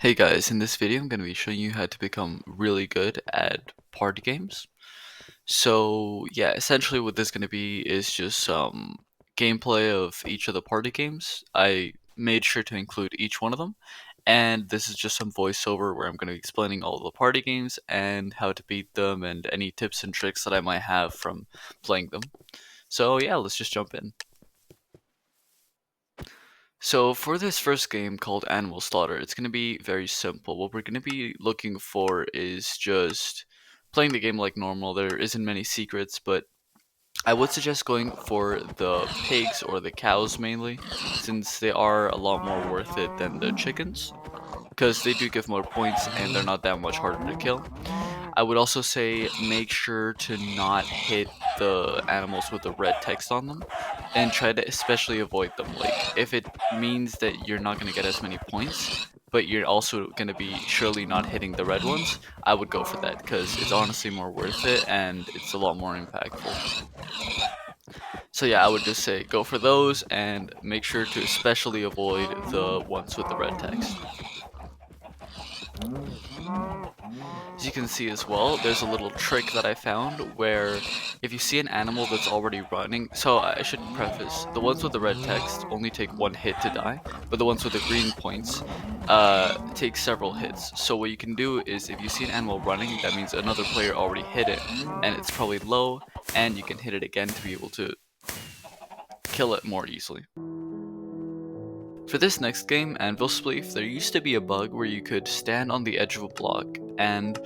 Hey guys, in this video I'm going to be showing you how to become really good at party games. So yeah, essentially what this is going to be is just some gameplay of each of the party games. I made sure to include each one of them, and this is just some voiceover where I'm going to be explaining all of the party games and how to beat them and any tips and tricks that I might have from playing them. So yeah, let's just jump in. So for this first game called Animal Slaughter, it's going to be very simple. What we're going to be looking for is just playing the game like normal. There isn't many secrets, but I would suggest going for the pigs or the cows mainly, since they are a lot more worth it than the chickens, because they do give more points and they're not that much harder to kill. I would also say make sure to not hit the animals with the red text on them and try to especially avoid them. Like, if it means that you're not going to get as many points, but you're also going to be surely not hitting the red ones, I would go for that because it's honestly more worth it and it's a lot more impactful. So yeah, I would just say go for those and make sure to especially avoid the ones with the red text. As you can see as well, there's a little trick that I found where if you see an animal that's already running, so I should preface, the ones with the red text only take one hit to die, but the ones with the green points take several hits. So what you can do is if you see an animal running, that means another player already hit it, and it's probably low, and you can hit it again to be able to kill it more easily. For this next game, Anvil Spleef, there used to be a bug where you could stand on the edge of a block, and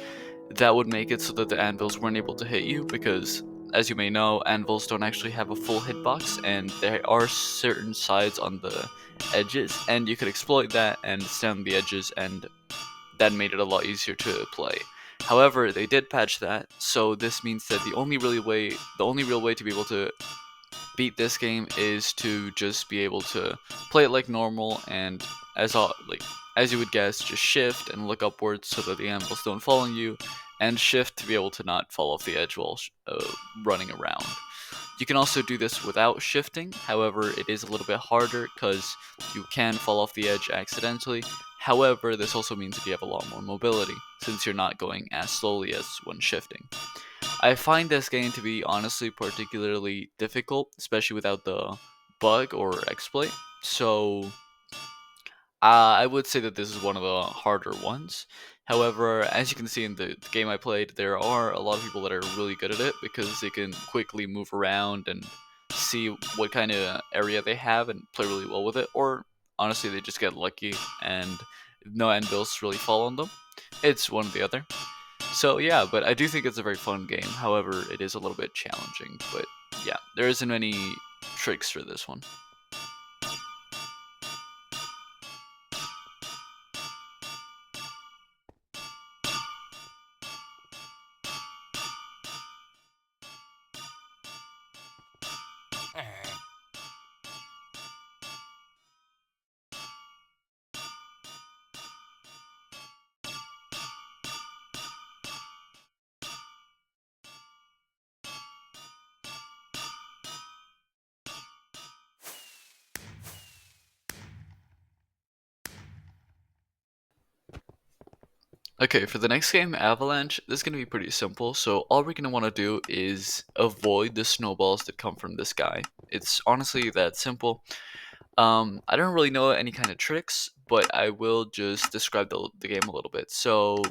that would make it so that the anvils weren't able to hit you because, as you may know, anvils don't actually have a full hitbox, and there are certain sides on the edges, and you could exploit that and stand on the edges, and that made it a lot easier to play. However, they did patch that, so this means that the only real way to be able to beat this game is to just be able to play it like normal and as you would guess, just shift and look upwards so that the anvils don't fall on you, and shift to be able to not fall off the edge while running around. You can also do this without shifting, however, it is a little bit harder because you can fall off the edge accidentally. However, this also means that you have a lot more mobility, since you're not going as slowly as when shifting. I find this game to be honestly particularly difficult, especially without the bug or exploit. So I would say that this is one of the harder ones. However, as you can see in the game I played, there are a lot of people that are really good at it because they can quickly move around and see what kind of area they have and play really well with it. Or honestly, they just get lucky and no anvils really fall on them. It's one or the other. So yeah, but I do think it's a very fun game. However, it is a little bit challenging. But yeah, there isn't any tricks for this one. Okay, for the next game, Avalanche, this is going to be pretty simple. So all we're going to want to do is avoid the snowballs that come from this guy. It's honestly that simple. I don't really know any kind of tricks, but I will just describe the game a little bit. So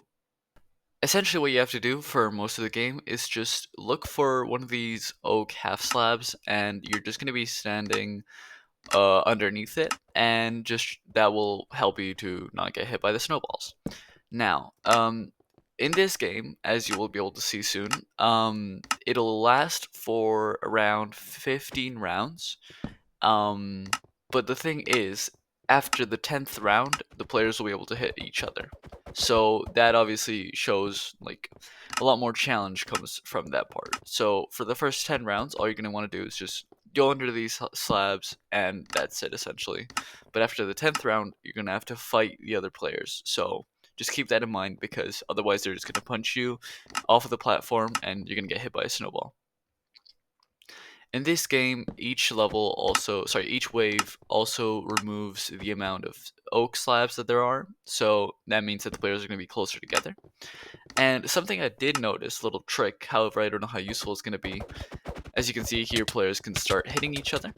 essentially what you have to do for most of the game is just look for one of these oak half slabs, and you're just going to be standing underneath it, and just that will help you to not get hit by the snowballs. Now, in this game, as you will be able to see soon, it'll last for around 15 rounds. Um, but the thing is, after the 10th round, the players will be able to hit each other. So that obviously shows like a lot more challenge comes from that part. So for the first 10 rounds, all you're going to want to do is just go under these slabs, and that's it essentially. But after the 10th round, you're going to have to fight the other players. So just keep that in mind because otherwise they're just going to punch you off of the platform and you're going to get hit by a snowball. In this game, each wave also removes the amount of oak slabs that there are, so that means that the players are going to be closer together. And something I did notice, little trick, however I don't know how useful it's going to be, as you can see here, players can start hitting each other.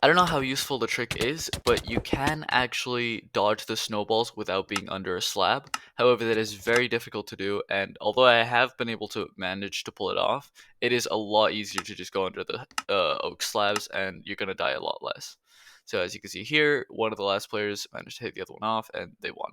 I don't know how useful the trick is, but you can actually dodge the snowballs without being under a slab. However, that is very difficult to do, and although I have been able to manage to pull it off, it is a lot easier to just go under the oak slabs, and you're going to die a lot less. So as you can see here, one of the last players managed to hit the other one off, and they won.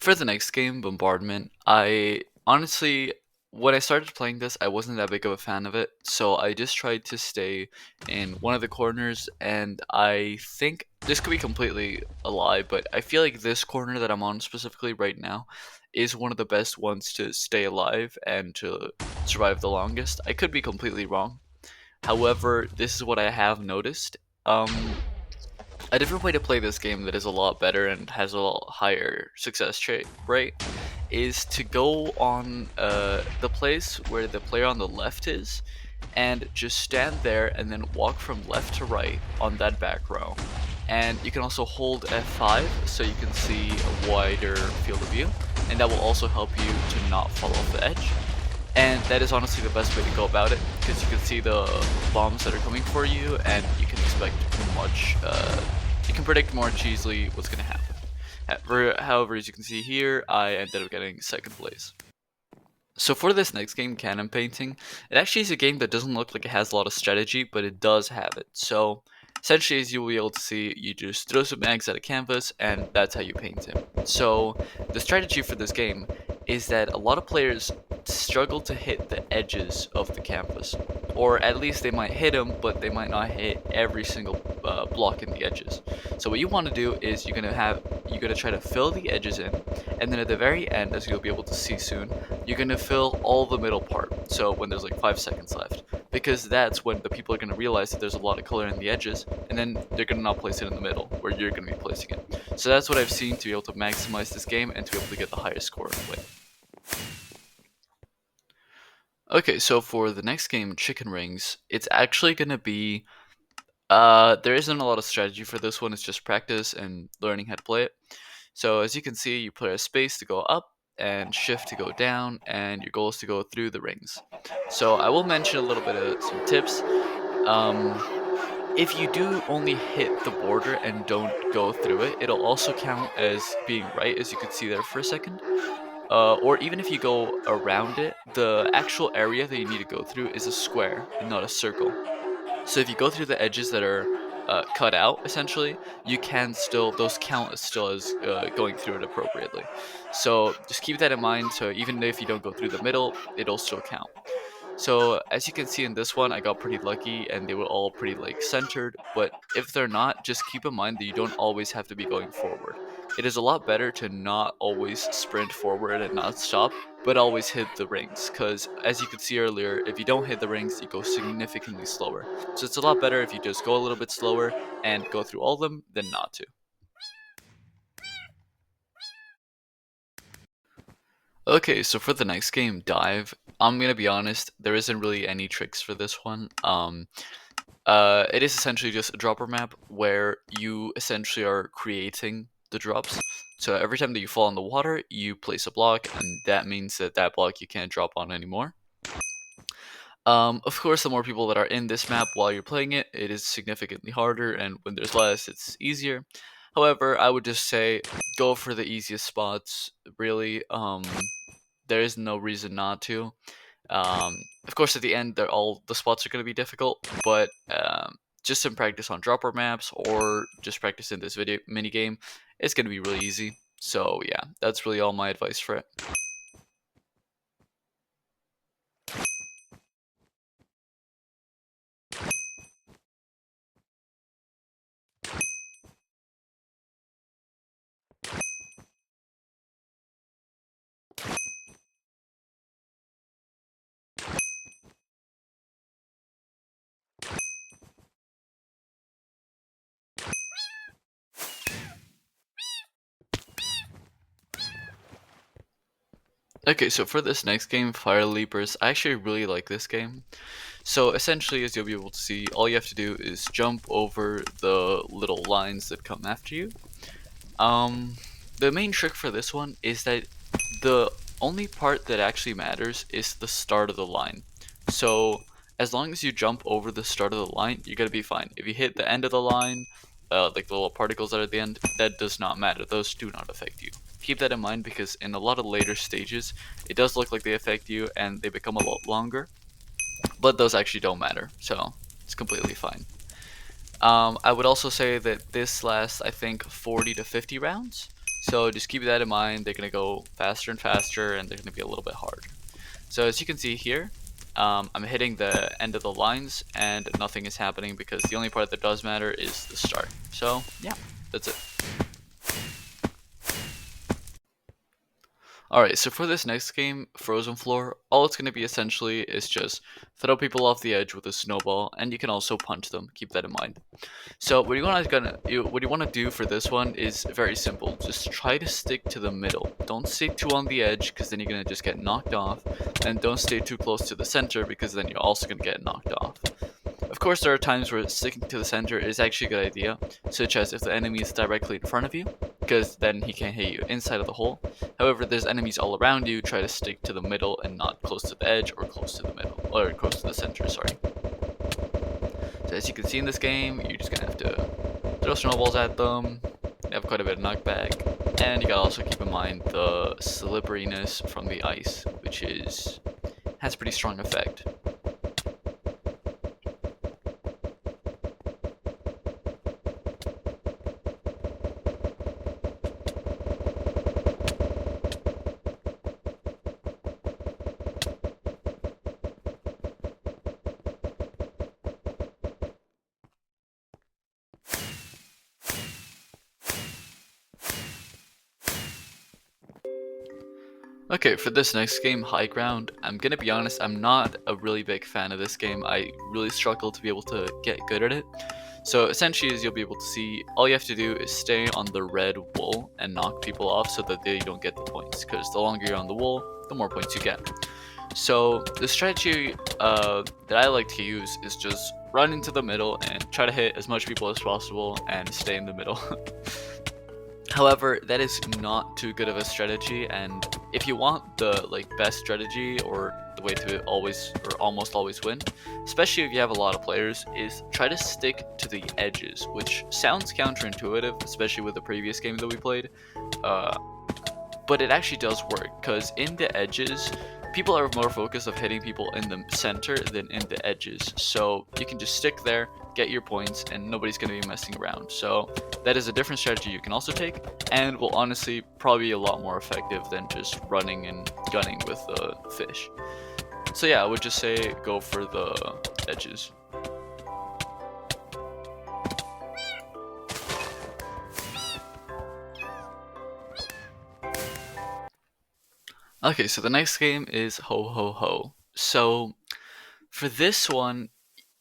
For the next game, Bombardment, I honestly, when I started playing this, I wasn't that big of a fan of it, so I just tried to stay in one of the corners, and I think this could be completely a lie, but I feel like this corner that I'm on specifically right now is one of the best ones to stay alive and to survive the longest. I could be completely wrong. However, this is what I have noticed. A different way to play this game that is a lot better and has a lot higher success rate is to go on the place where the player on the left is and just stand there and then walk from left to right on that back row. And you can also hold F5 so you can see a wider field of view, and that will also help you to not fall off the edge. And that is honestly the best way to go about it, because you can see the bombs that are coming for you, and you can expect much, you can predict more easily what's going to happen. However, as you can see here, I ended up getting second place. So for this next game, Cannon Painting, it actually is a game that doesn't look like it has a lot of strategy, but it does have it. So essentially, as you will be able to see, you just throw some eggs at a canvas, and that's how you paint it. So the strategy for this game is that a lot of players struggle to hit the edges of the canvas, or at least they might hit them, but they might not hit every single block in the edges. So what you want to do is you're gonna try to fill the edges in, and then at the very end, as you'll be able to see soon, you're gonna fill all the middle part. So when there's like 5 seconds left, because that's when the people are gonna realize that there's a lot of color in the edges, and then they're gonna not place it in the middle where you're gonna be placing it. So that's what I've seen to be able to maximize this game and to be able to get the highest score in a way. Okay, so for the next game, Chicken Rings, it's actually gonna be there isn't a lot of strategy for this one. It's just practice and learning how to play it. So as you can see, you press space to go up and shift to go down, and your goal is to go through the rings. So I will mention a little bit of some tips. Um, if you do only hit the border and don't go through it, it'll also count as being right, as you could see there for a second. Or even if you go around it, the actual area that you need to go through is a square and not a circle. So if you go through the edges that are cut out, essentially, you can still, those count as still as going through it appropriately. So just keep that in mind. So even if you don't go through the middle, it'll still count. So as you can see in this one, I got pretty lucky and they were all pretty like centered, but if they're not, just keep in mind that you don't always have to be going forward. It is a lot better to not always sprint forward and not stop, but always hit the rings, because as you could see earlier, if you don't hit the rings, you go significantly slower. So it's a lot better if you just go a little bit slower and go through all of them than not to. Okay, so for the next game, Dive, I'm gonna be honest, there isn't really any tricks for this one. It is essentially just a dropper map where you essentially are creating the drops. So every time that you fall in the water, you place a block, and that means that that block you can't drop on anymore. Of course, the more people that are in this map while you're playing it, it is significantly harder, and when there's less, it's easier. However, I would just say go for the easiest spots, really. There is no reason not to. Of course, at the end, all the spots are going to be difficult, but just some practice on dropper maps or just practice in this video mini game, it's going to be really easy. So yeah, that's really all my advice for it. Okay, so for this next game, Fire Leapers, I actually really like this game. So essentially, as you'll be able to see, all you have to do is jump over the little lines that come after you. Um, the main trick for this one is that the only part that actually matters is the start of the line. So as long as you jump over the start of the line, you're gonna be fine. If you hit the end of the line, like the little particles that are at the end, that does not matter. Those do not affect you. Keep that in mind because in a lot of later stages, it does look like they affect you and they become a lot longer, but those actually don't matter. So it's completely fine. I would also say that this lasts, I think, 40 to 50 rounds. So just keep that in mind. They're going to go faster and faster, and they're going to be a little bit hard. So as you can see here, I'm hitting the end of the lines, and nothing is happening because the only part that does matter is the start. So yeah, that's it. Alright, so for this next game, Frozen Floor, all it's going to be essentially is just throw people off the edge with a snowball, and you can also punch them. Keep that in mind. So what you want to do for this one is very simple. Just try to stick to the middle. Don't stay too on the edge because then you're gonna just get knocked off, and don't stay too close to the center because then you're also gonna get knocked off. Of course, there are times where sticking to the center is actually a good idea, such as if the enemy is directly in front of you, because then he can't hit you inside of the hole. However, if there's enemies all around you, try to stick to the middle and not close to the edge or close to the middle, or close to the center, sorry. So as you can see in this game, you're just gonna have to throw snowballs at them. They have quite a bit of knockback, and you gotta also keep in mind the slipperiness from the ice, which has pretty strong effect. Okay, for this next game, High Ground, I'm gonna be honest, I'm not a really big fan of this game. I really struggle to be able to get good at it. So essentially, as you'll be able to see, all you have to do is stay on the red wool and knock people off so that they don't get the points, because the longer you're on the wool, the more points you get. So the strategy that I like to use is just run into the middle and try to hit as much people as possible and stay in the middle. However, that is not too good of a strategy, and if you want the best strategy or the way to always or almost always win, especially if you have a lot of players, is try to stick to the edges, which sounds counterintuitive, especially with the previous game that we played. But it actually does work, because in the edges, people are more focused of hitting people in the center than in the edges. So you can just stick there, get your points, and nobody's going to be messing around. So that is a different strategy you can also take, and will honestly probably be a lot more effective than just running and gunning with the fish. So yeah, I would just say go for the edges. Okay, so the next game is Hoe Hoe Hoe. So for this one,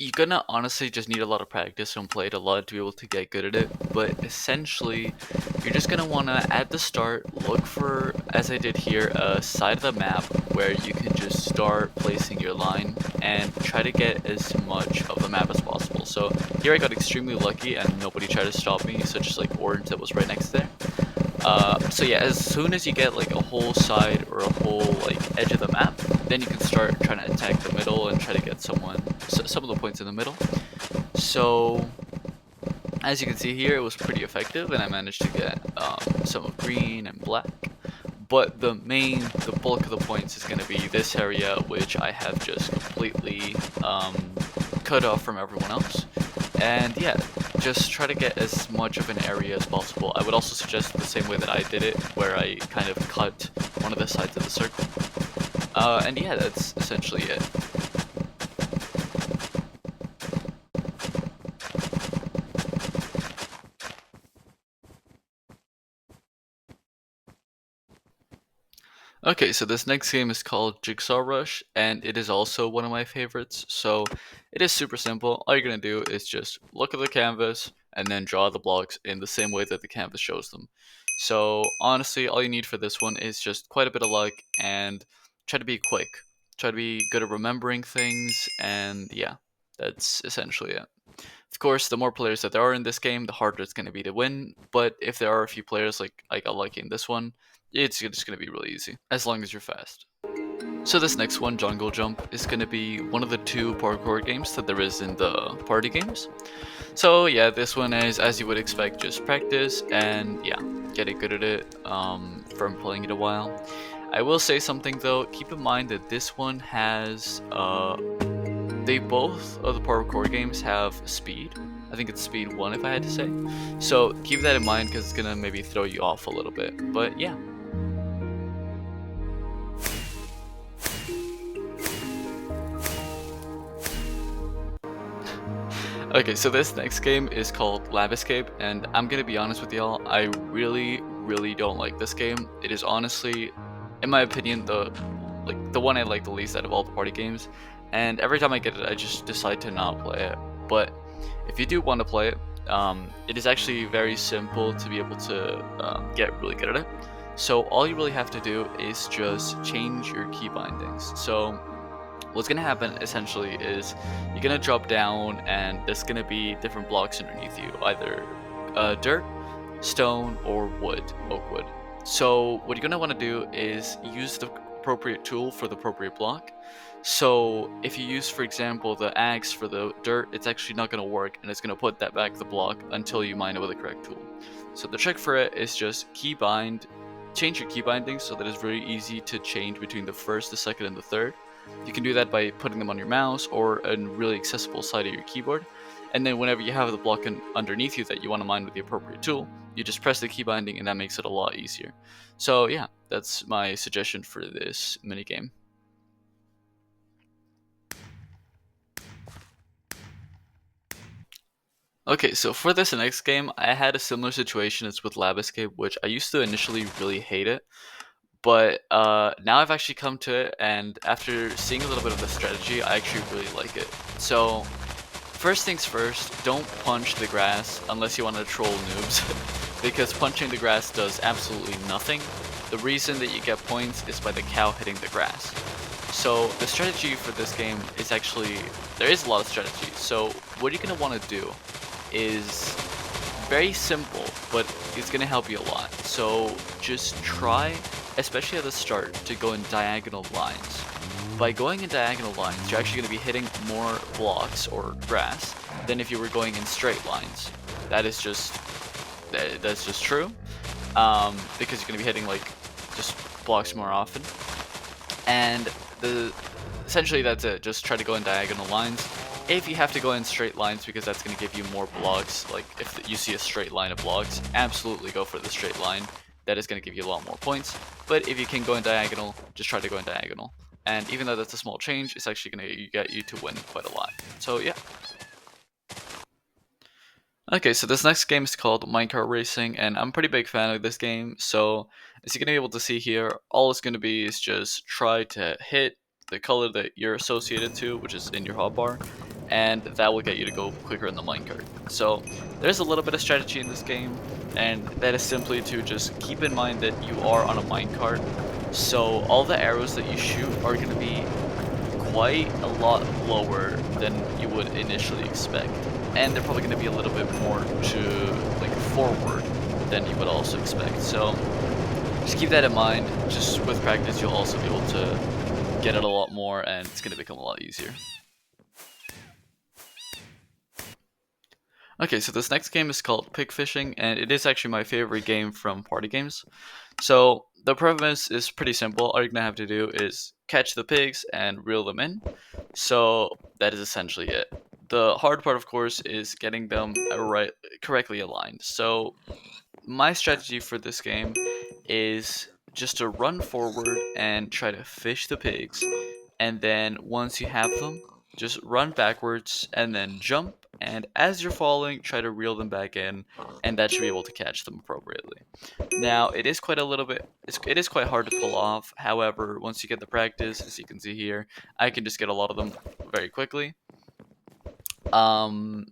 you're gonna honestly just need a lot of practice and play it a lot to be able to get good at it, but essentially, you're just gonna wanna, at the start, look for, as I did here, a side of the map where you can just start placing your line and try to get as much of the map as possible. So here I got extremely lucky and nobody tried to stop me, such as like orange that was right next there. So yeah, as soon as you get like a whole side or a whole like edge of the map, then you can start trying to attack the middle and try to get some of the points in the middle. So as you can see here, it was pretty effective, and I managed to get some of green and black. But the bulk of the points is going to be this area, which I have just completely cut off from everyone else. And yeah, just try to get as much of an area as possible. I would also suggest the same way that I did it, where I kind of cut one of the sides of the circle. And yeah, that's essentially it. Okay, so this next game is called Jigsaw Rush, and it is also one of my favorites. So it is super simple. All you're gonna do is just look at the canvas, and then draw the blocks in the same way that the canvas shows them. So honestly, all you need for this one is just quite a bit of luck and try to be quick. Try to be good at remembering things, and yeah, that's essentially it. Of course, the more players that there are in this game, the harder it's going to be to win, but if there are a few players like I got lucky in this one, it's just going to be really easy, as long as you're fast. So this next one, Jungle Jump, is going to be one of the 2 parkour games that there is in the party games. So yeah, this one is, as you would expect, just practice and yeah, getting good at it from playing it a while. I will say something though, keep in mind that this one has, they both of the parkour games have speed. I think it's speed 1 if I had to say. So keep that in mind because it's gonna maybe throw you off a little bit, but yeah. Okay, so this next game is called Lab Escape, and I'm gonna be honest with y'all, I really don't like this game. It is honestly, in my opinion, the one I like the least out of all the party games, and every time I get it, I just decide to not play it. But if you do want to play it, it is actually very simple to be able to get really good at it. So all you really have to do is just change your key bindings. So what's gonna happen essentially is you're gonna drop down and there's gonna be different blocks underneath you, either dirt, stone, or wood, oak wood. So what you're gonna want to do is use the appropriate tool for the appropriate block. So if you use, for example, the axe for the dirt, it's actually not gonna work and it's gonna put that back the block until you mine it with the correct tool. So the trick for it is just change your key bindings so that it's very easy to change between the first, the second, and the third. You can do that by putting them on your mouse or a really accessible side of your keyboard. And then whenever you have the block underneath you that you want to mine with the appropriate tool, you just press the key binding and that makes it a lot easier. So yeah, that's my suggestion for this minigame. Okay, so for this next game, I had a similar situation as with Lab Escape, which I used to initially really hate it. But now I've actually come to it, and after seeing a little bit of the strategy, I actually really like it. So, first things first, don't punch the grass unless you want to troll noobs, because punching the grass does absolutely nothing. The reason that you get points is by the cow hitting the grass. So the strategy for this game is actually, there is a lot of strategy. So what you're going to want to do is very simple, but it's going to help you a lot. So just try, especially at the start, to go in diagonal lines. By going in diagonal lines, you're actually going to be hitting more blocks or grass than if you were going in straight lines. That's just true, because you're going to be hitting like just blocks more often. And essentially that's it. Just try to go in diagonal lines. If you have to go in straight lines because that's going to give you more blocks, like if you see a straight line of blocks, absolutely go for the straight line. That is going to give you a lot more points. But if you can go in diagonal, just try to go in diagonal. And even though that's a small change, it's actually going to get you to win quite a lot. So yeah. Okay, so this next game is called Minecart Racing, and I'm a pretty big fan of this game. So as you're going to be able to see here, all it's going to be is just try to hit the color that you're associated to, which is in your hotbar, and that will get you to go quicker in the minecart. So there's a little bit of strategy in this game, and that is simply to just keep in mind that you are on a minecart. So all the arrows that you shoot are going to be quite a lot lower than you would initially expect, and they're probably going to be a little bit more to like forward than you would also expect. So just keep that in mind. Just with practice, you'll also be able to get it a lot more, and it's going to become a lot easier. Okay, so this next game is called Pig Fishing, and it is actually my favorite game from party games. So the premise is pretty simple. All you're gonna have to do is catch the pigs and reel them in. So that is essentially it. The hard part, of course, is getting them correctly aligned. So my strategy for this game is just to run forward and try to fish the pigs, and then once you have them, just run backwards and then jump, and as you're falling, try to reel them back in, and that should be able to catch them appropriately. Now, it is quite a little bit, it is quite hard to pull off. However, once you get the practice, as you can see here, I can just get a lot of them very quickly. Um,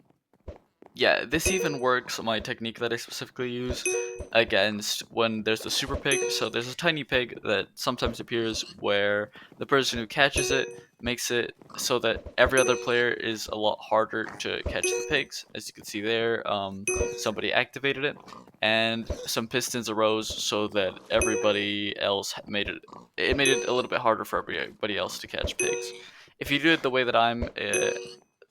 yeah, this even works, my technique that I specifically use, against when there's the super pig. So there's a tiny pig that sometimes appears where the person who catches it makes it so that every other player is a lot harder to catch the pigs. As you can see there, somebody activated it, and some pistons arose so that everybody else made it. It made it a little bit harder for everybody else to catch pigs. If you do it the way that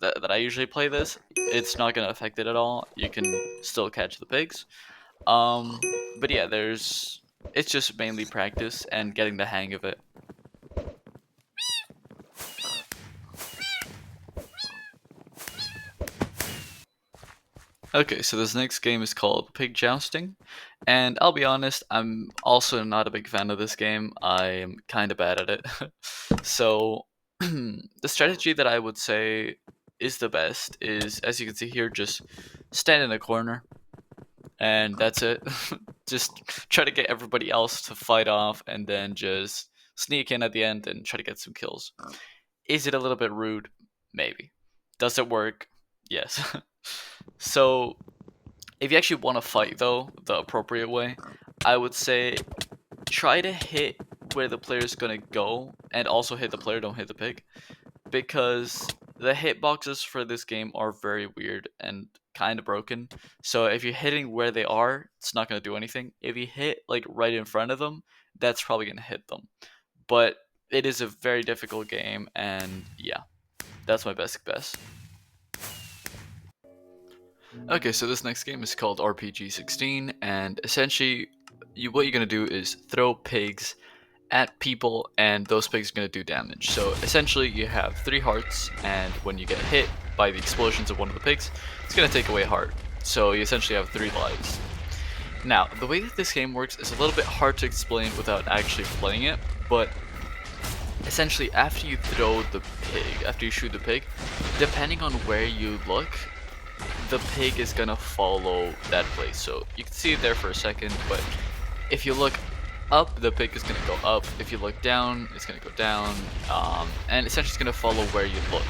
that I usually play this, it's not gonna affect it at all. You can still catch the pigs. Um, but yeah, it's just mainly practice and getting the hang of it. Okay, so this next game is called Pig Jousting, and I'll be honest, I'm also not a big fan of this game. I'm kind of bad at it. So, the strategy that I would say is the best is, as you can see here, just stand in a corner, and that's it. Just try to get everybody else to fight off, and then just sneak in at the end and try to get some kills. Is it a little bit rude? Maybe. Does it work? Yes. So, if you actually want to fight, though, the appropriate way, I would say try to hit where the player's gonna go, and also hit the player, don't hit the pig, because the hitboxes for this game are very weird and kind of broken. So if you're hitting where they are, it's not going to do anything. If you hit like right in front of them, that's probably going to hit them. But it is a very difficult game, and yeah, that's my best guess. Okay, so this next game is called RPG 16, and essentially, what you're gonna do is throw pigs at people, and those pigs are going to do damage. So essentially, you have 3 hearts, and when you get hit by the explosions of one of the pigs, it's going to take away a heart. So you essentially have 3 lives. Now, the way that this game works is a little bit hard to explain without actually playing it, but essentially, after you throw the pig, after you shoot the pig, depending on where you look, the pig is gonna follow that place. So you can see it there for a second, but if you look up, the pig is going to go up. If you look down, it's going to go down. And essentially it's going to follow where you look.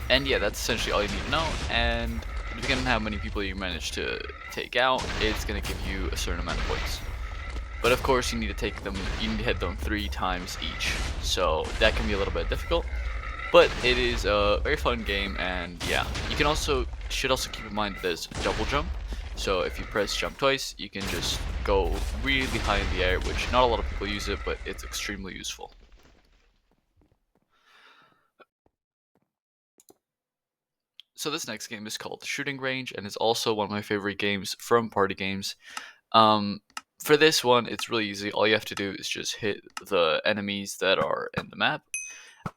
And yeah, that's essentially all you need to know. And depending on how many people you manage to take out, it's going to give you a certain amount of points. But of course, you need to take them, you need to hit them 3 times each. So that can be a little bit difficult. But it is a very fun game, and yeah, you can also should also keep in mind there's double jump. So if you press jump twice, you can just go really high in the air, which not a lot of people use it, but it's extremely useful. So this next game is called Shooting Range, and is also one of my favorite games from party games. Um, for this one, it's really easy. All you have to do is just hit the enemies that are in the map.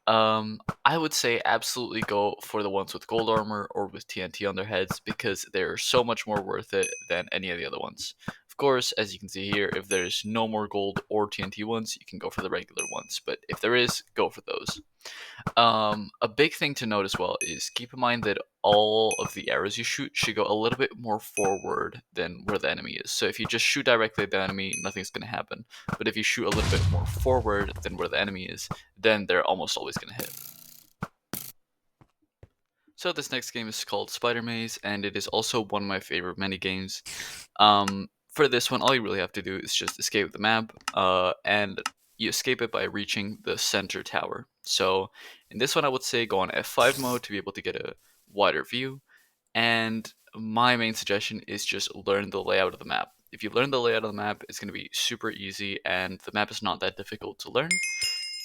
I would say absolutely go for the ones with gold armor or with TNT on their heads, because they're so much more worth it than any of the other ones. Of course, as you can see here, if there's no more gold or TNT ones, you can go for the regular ones, but if there is, go for those. A big thing to note as well is keep in mind that all of the arrows you shoot should go a little bit more forward than where the enemy is. So if you just shoot directly at the enemy, nothing's going to happen. But if you shoot a little bit more forward than where the enemy is, then they're almost always going to hit. So this next game is called Spider Maze, and it is also one of my favorite mini games. For this one, all you really have to do is just escape the map, and you escape it by reaching the center tower. So in this one, I would say go on F5 mode to be able to get a wider view, and my main suggestion is just learn the layout of the map. If you learn the layout of the map, it's going to be super easy, and the map is not that difficult to learn.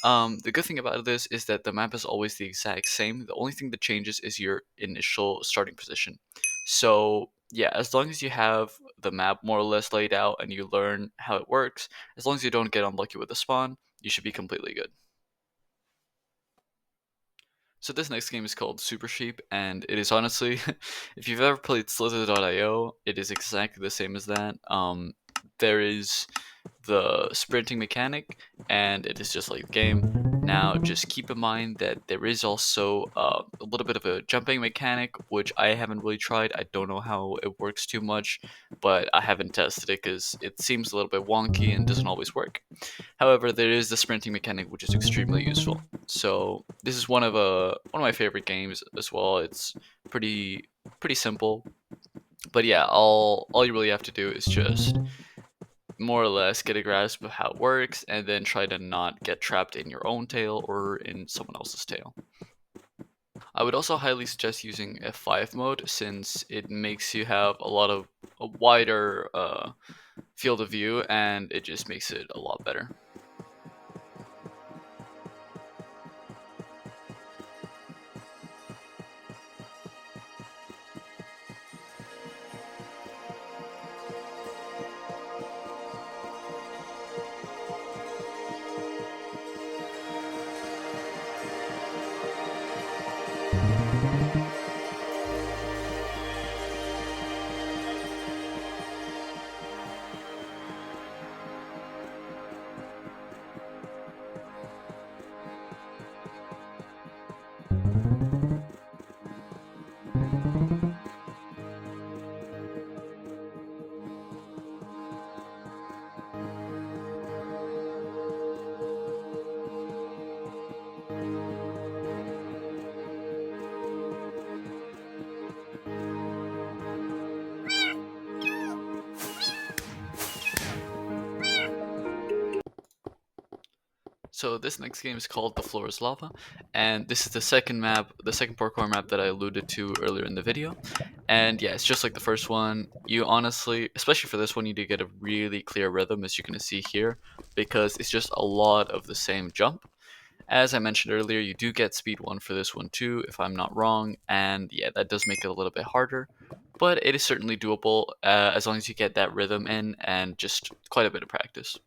The good thing about this is that the map is always the exact same. The only thing that changes is your initial starting position. So yeah, as long as you have the map more or less laid out and you learn how it works, as long as you don't get unlucky with the spawn, you should be completely good. So this next game is called Super Sheep, and it is honestly, if you've ever played Slither.io, it is exactly the same as that. There is the sprinting mechanic, and it is just like the game. Now, just keep in mind that there is also a little bit of a jumping mechanic, which I haven't really tried. I don't know how it works too much, but I haven't tested it because it seems a little bit wonky and doesn't always work. However, there is the sprinting mechanic, which is extremely useful. So this is one of my favorite games as well. It's pretty simple, but yeah, all you really have to do is just more or less get a grasp of how it works, and then try to not get trapped in your own tail or in someone else's tail. I would also highly suggest using F5 mode since it makes you have a wider field of view, and it just makes it a lot better. So this next game is called The Floor is Lava, and this is the second map, the second parkour map that I alluded to earlier in the video. And yeah, it's just like the first one. You honestly, especially for this one, you do get a really clear rhythm, as you're going to see here, because it's just a lot of the same jump. As I mentioned earlier, you do get speed 1 for this one too, if I'm not wrong, and yeah, that does make it a little bit harder, but it is certainly doable as long as you get that rhythm in and just quite a bit of practice.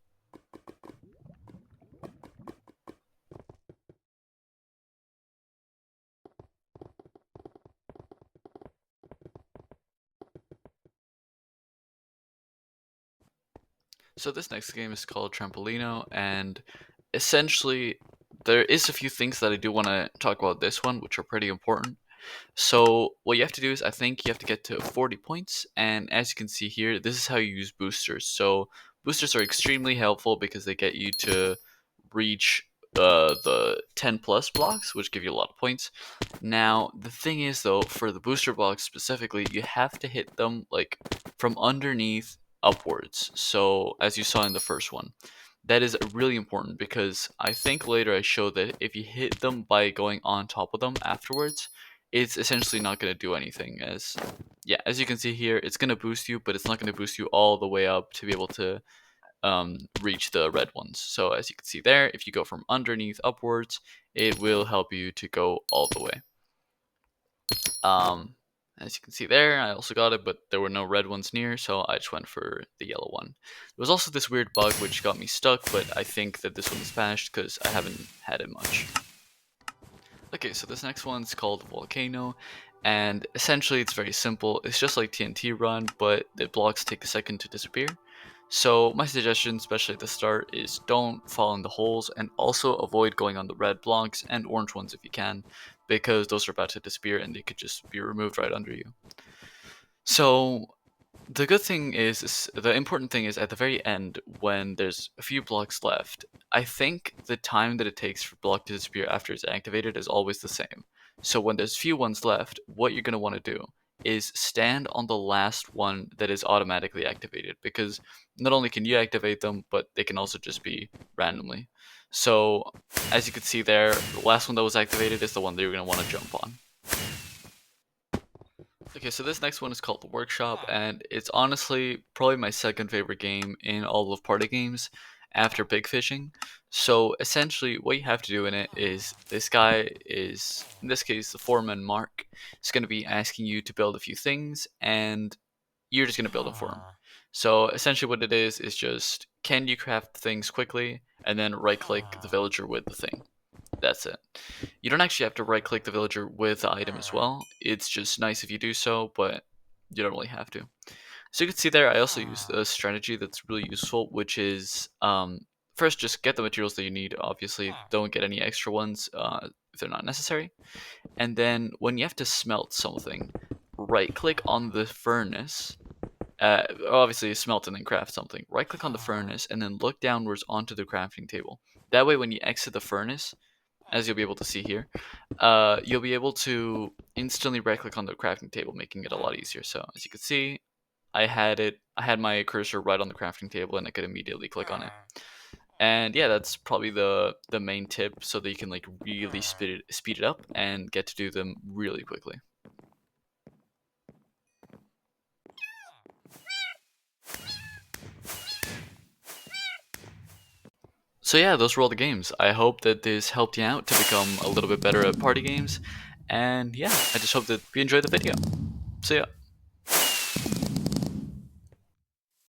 So this next game is called Trampolinio, and essentially there is a few things that I do want to talk about this one, which are pretty important. So what you have to do is I think you have to get to 40 points, and as you can see here, this is how you use boosters. So boosters are extremely helpful because they get you to reach the 10 plus blocks, which give you a lot of points. Now, the thing is though, for the booster blocks specifically, you have to hit them like from underneath upwards. So as you saw in the first one, that is really important because I think later I showed that if you hit them by going on top of them afterwards, it's essentially not going to do anything. As yeah, as you can see here, it's going to boost you, but it's not going to boost you all the way up to be able to reach the red ones. So as you can see there, if you go from underneath upwards, it will help you to go all the way. Um, as you can see there, I also got it, but there were no red ones near, so I just went for the yellow one. There was also this weird bug which got me stuck, but I think that this one is patched because I haven't had it much. Okay, so this next one's called Volcano, and essentially it's very simple. It's just like TNT Run, but the blocks take a second to disappear. So my suggestion, especially at the start, is don't fall in the holes, and also avoid going on the red blocks and orange ones if you can, because those are about to disappear and they could just be removed right under you. So the good thing is the important thing is at the very end when there's a few blocks left. I think the time that it takes for block to disappear after it's activated is always the same. So when there's few ones left, what you're gonna want to do is stand on the last one that is automatically activated, because not only can you activate them, but they can also just be randomly. So as you can see there, the last one that was activated is the one that you're gonna want to jump on. Okay, so this next one is called The Workshop, and it's honestly probably my second favorite game in all of party games after Big Fishing. So essentially, what you have to do in it is this guy is, in this case, the foreman Mark, is going to be asking you to build a few things, and you're just going to build them for him. So essentially, what it is just can you craft things quickly, and then right click the villager with the thing. That's it. You don't actually have to right click the villager with the item as well. It's just nice if you do so, but you don't really have to. So you can see there, I also used a strategy that's really useful, which is first just get the materials that you need. Obviously, don't get any extra ones if they're not necessary. And then when you have to smelt something, right click on the furnace. Obviously smelt and then craft something. Right click on the furnace and then look downwards onto the crafting table. That way when you exit the furnace, as you'll be able to see here, you'll be able to instantly right click on the crafting table, making it a lot easier. So as you can see, I had my cursor right on the crafting table and I could immediately click on it. And yeah, that's probably the main tip, so that you can like really speed it up and get to do them really quickly. So yeah, those were all the games. I hope that this helped you out to become a little bit better at party games. And yeah, I just hope that you enjoyed the video. See ya.